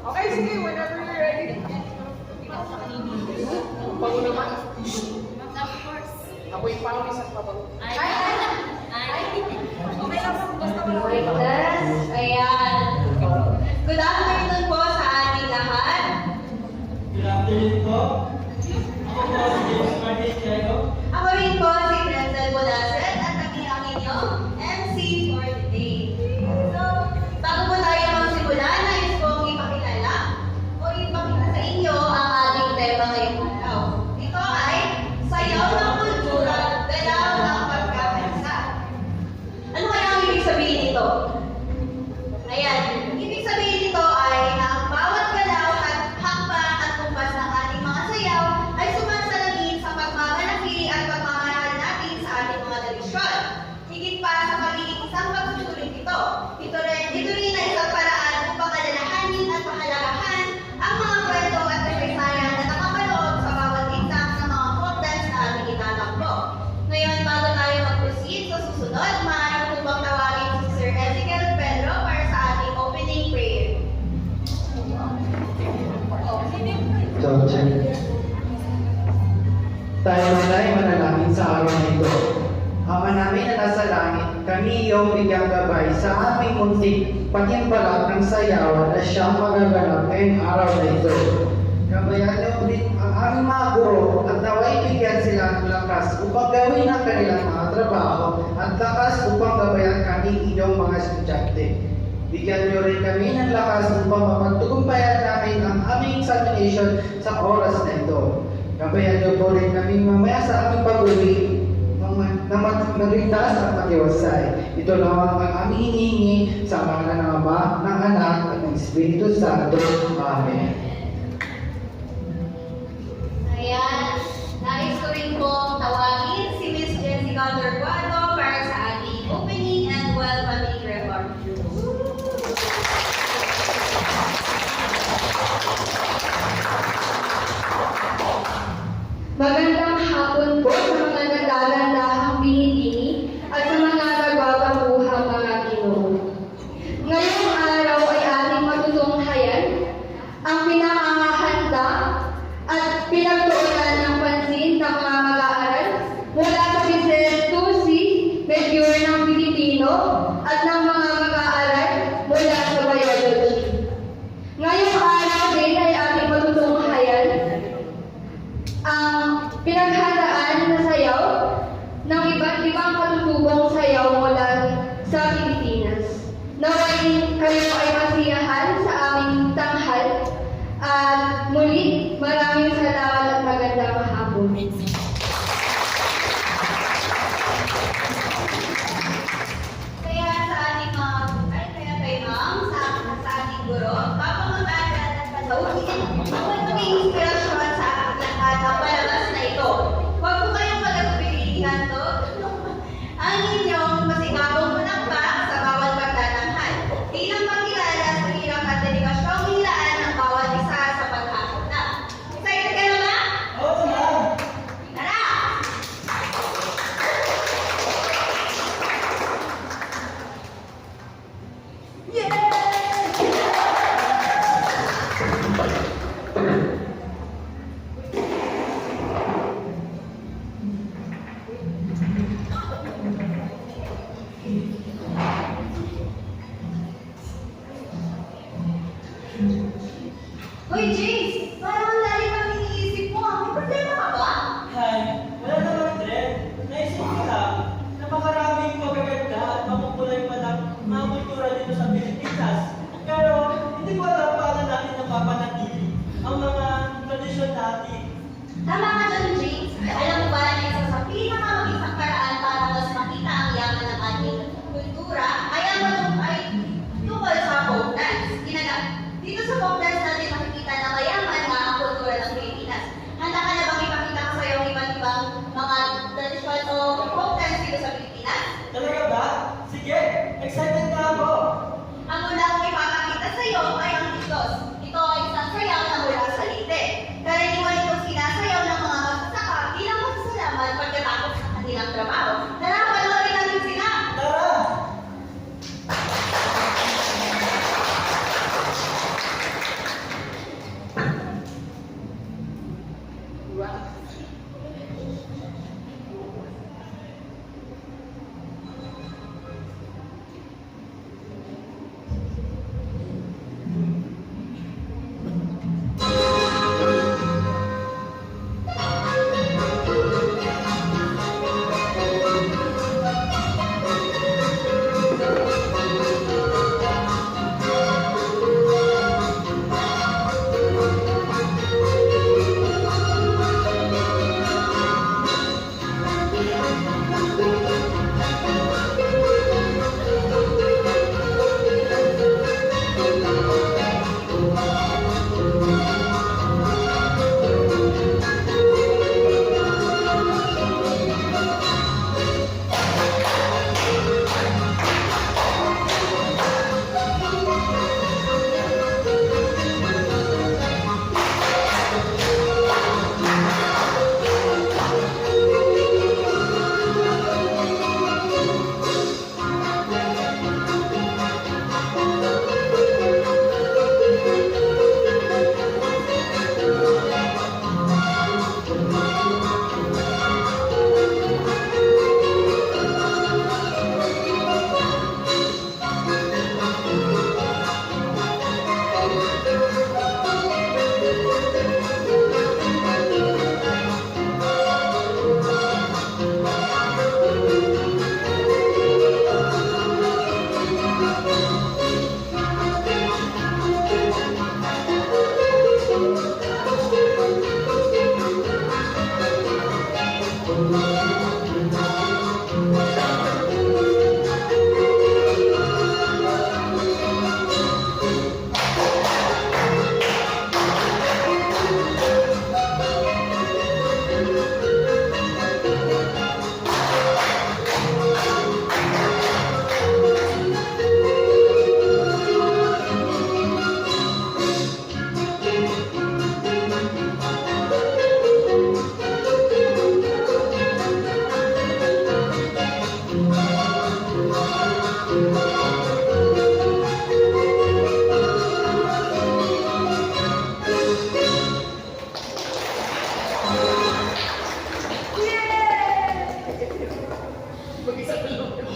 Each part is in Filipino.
Okay, sige, whenever you're ready. Bago naman. Of course. Ako'y pawis at pabago. Ay. Okay lang po. Basta Okay, class. Ayan. Good afternoon po sa ating lahat. Good afternoon po. Ako po si James Martin Diego. Ako rin po si Crescel Bonaset at kami ang inyong MC for today. So, bago po tayo magsimula, nais kong ipakilala o ipakita sa inyo ang ating tema ngayong araw. Ito ay sayaw ng kultura, galaw ng pagkakansa. Ano kaya ang ibig sabihin nito? Ayan, ibig sabihin nito ay ang bawat galaw at hakbang at kumpas ng ating mga sayaw ay sumasalagin sa pagmamalaki at pagmamahal natin sa ating mga tradisyon. Higit pa sa pagiging isang pagsusulit ito. Ito rin ay isang paraan upang alalahanin at pahalagahan ang mga kwento at kasaysayan na nakapaloob sa bawat itak ng mga folk dance na ating itatakbo. Ngayon, bago tayo mag-proceed sa susunod, maaari ko bang tawagin si Sir Ezekiel Pedro para sa ating opening prayer. So, check. Tayo ay manalangin sa araw na ito. Ama namin na nasa langit, kami iyong bigyang gabay sa aming munting patimpalat ng sayaw na siyang magaganap ngayong araw na ito. Gabayan niyo ulit ang aming mga guro at naway bigyan sila ng lakas upang gawin ang kanilang mga trabaho at lakas upang gabayan kami inyong mga estudyante. Bigyan niyo rin kami ng lakas upang mapagtugumpayan namin ang aming examination sa oras na ito. Gabayan niyo po rin kami mamaya sa aming pag-uwi na magligtas at mag-iwasay. Ito naman ang aming hinihingi sa mga ng Ama, ng Anak, at ng Espiritu Santo. Amen. Ayan, nais ko rin pong tawagin si Miss Jessica Torquato para sa ating opening and welcoming remarks. Magandang hapon po sa mga nagagandahang binibini at sa mga nagbababuhang mga ginoo. Ngayong araw ay ating matutunghayan ang pinakahanda at pinagtuunan ng pansin ng mga mag-aaral mula sa Business 2C, Medjur ng Pilipino at ng mga mag-aaral mula sa Biology. Ngayong araw din ay ating matutunghayan ang pinaghandaan na sayaw ng iba't ibang katutubong sayaw mula sa Pilipinas. Naway kayo ay masiyahan sa aming tanghal at muli maraming salamat at magandang hapon. Kaya sa ating mga kaya kay ma'am, sa ating guro, bago mag-aaral at palawin, huwag maging inspirasyon sa ating lahat ang palabas na ito. Huwag po kayong pag-atubilihan to ang inyong masigabong munakbak sa bawat pagtatanghal. Bilang pagkilala sa hirap at dedikasyong hilaan ng bawat isa sa paghahakot na. Excited ka na ba? Oo, ma'am! Tara! Hoy, James! Parang ang lalim ang iniisip mo. May problema ka ba? Hi, wala naman trend. Naisip ko lang na makaraming magaganda at makukulay pa ng mga kultura dito sa Pilipinas. Pero hindi ko alam paano natin napapanatili ang mga tradisyon natin. Tama ka dyan, James. Alam mo ba na isa sa pinakamabisang paraan para mas makita ang yaman ng ating kultura ay tungkol sa folk dance. Dito sa folk dance natin makikita na mayaman nga ang kultura ng Pilipinas. Handa ka na bang ipakita ko sa iyo ang iba't ibang mga tradisyon o folk dance dito sa Pilipinas? Talaga ba? Sige, excited na ako! Ang una kong ipapakita sa iyo ay ang Itos. Ito ay isang sayaw na mula sa Leyte. Karaniwan itong sinasayaw ng mga magsasaka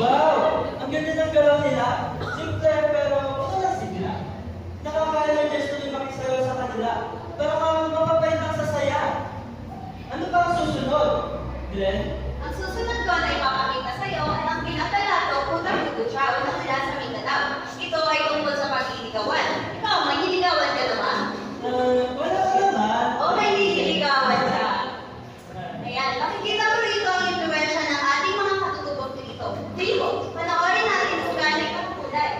Wow! Ang ganda ng galaw nila. Simple pero walang sigla. Nakaka-energize tuloy makisayaw sa kanila. Para kang mapapay ng sasaya. Ano pa ang susunod? Glenn? Ang susunod ko na ipapakita sa iyo ay ang pinakalato Putang Kutsya o nakila sa Mindanao. Ito ay tungkol sa pagliligawan. Ikaw, may niligawan ka naman? Wala ka naman. O may nililigawan ka? Ayan, makikita mo rito ang impluwensya ng ating mga katutubong dito. Dito, panoorin natin kung galing ang kulay.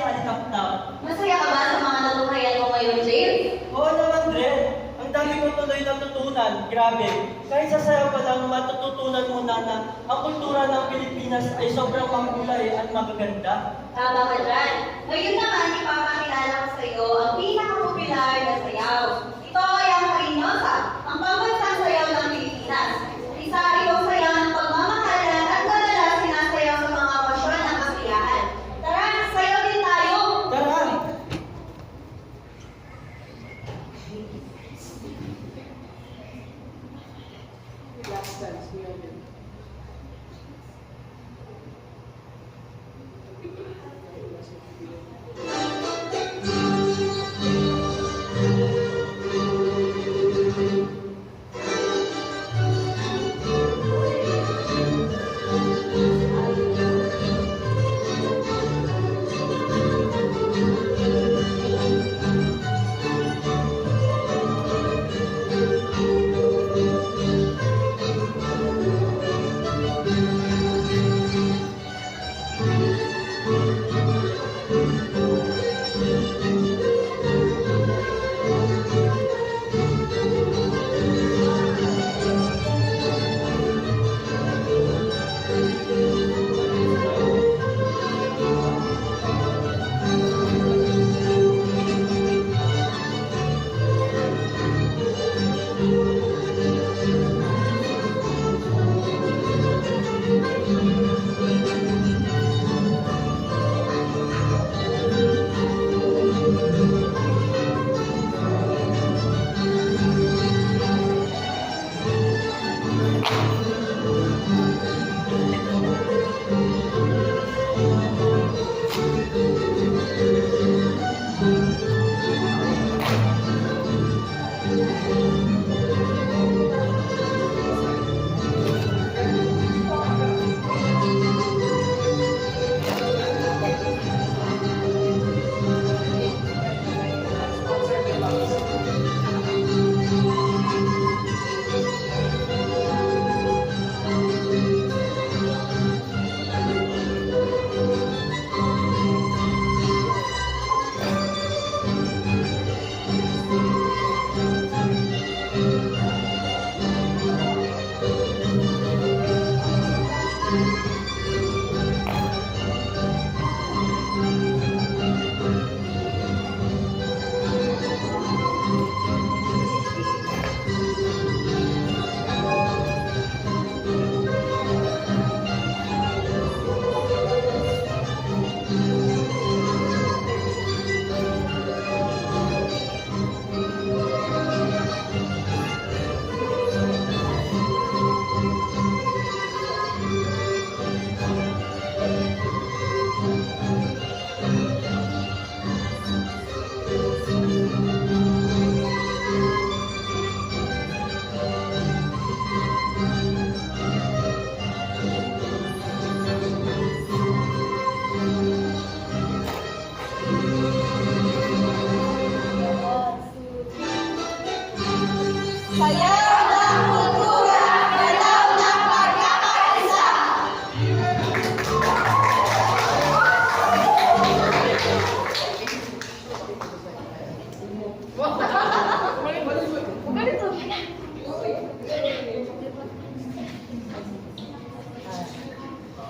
alitaktak. Masaya ka ba sa mga natunghayan mo ngayon, James? Oo naman, Dred. Ang dami ko tuloy natutunan. Grabe. Kahit sa sayaw pa lang, matututunan mo na ang kultura ng Pilipinas ay sobrang mahulay at magaganda. Tama ka dyan. Ngayon naman, ipapakilala ko sa iyo ang pinakapopular na sayaw. Ito ay ang Marinosa, ang pambansang sayaw ng Pilipinas. Isa itong sayaw ng pagmamahalan at madalas sinasayaw sa mga okasyon ng kasiyahan. Tara, sayaw din tayo! Tara! Last dance, we all did.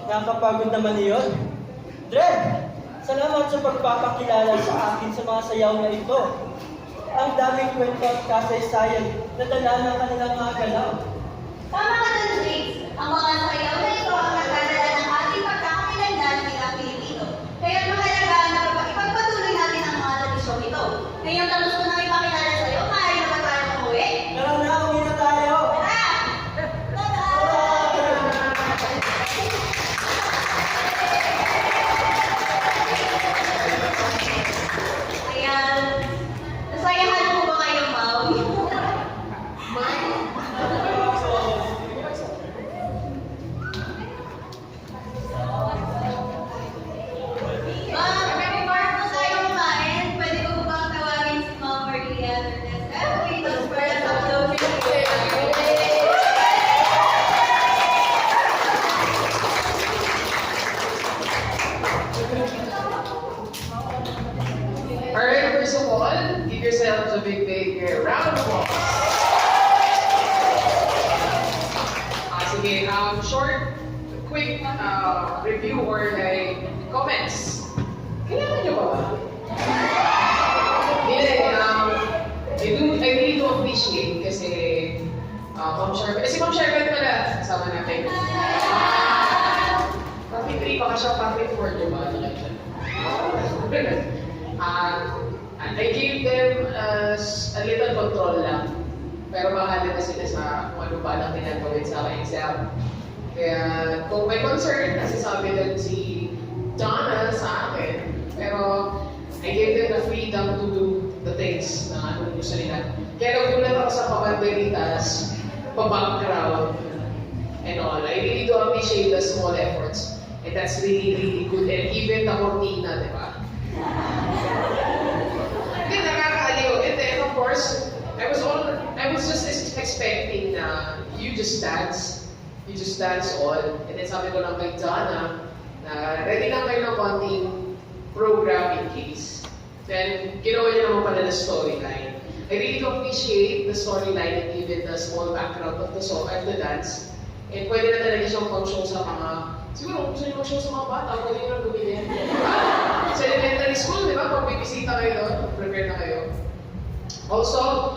Nakakapagod naman iyon. Dred, salamat sa pagpapakilala sa akin sa mga sayaw na ito. Ang daming kwento at kasaysayan na dala ng kanilang mga galaw. Tama ka dun, James. Ang mga sayaw na ito ang nagdadala ng ating pagkakakilanlan bilang Pilipino. Kaya mahalaga na ipagpatuloy natin ang mga tradisyong ito. Ngayon tapos ko nang ipakilala sa iyo, maaari na ba tayo umuwi? Tara na, uwi na tayo! Tara! Tara! Ayan. Nasayahan mo ba kayo, Mau? all, give yourselves a big round of applause. Sige, short, quick review or like comments. Kailangan nyo ba? I really do appreciate kasi Ma'am Sherman. Si Ma'am Sherman pala, kasama natin. Papi 3 pa ka siya, papi 4, di ba? I gave them a little control lang. Pero bahala na sila sa kung ano ba lang tinagawin sa aking exam. Kaya kung may concern, kasi sabi din si Donna sa akin, pero I gave them the freedom to do the things na ano gusto nila. Kaya nagulat ako sa pabanderitas, pa-background, and all. I really do appreciate the small efforts. And that's really, really good. And even the cortina, di ba? Hindi, nakakaaliw. And then, of course, I was just expecting na you just dance all. And then sabi ko lang kay Donna na ready lang kayo ng konting program in case. Then, ginawa niya naman pala the storyline. I really do appreciate the storyline and even the small background of the song and the dance. And pwede na talaga siyang pang-show sa mga, siguro kung gusto niyo mag-show sa mga bata, pwede niyo lang gawin yan. Sa elementary school, di ba? Pag may bisita kayo doon, prepare na kayo. Also,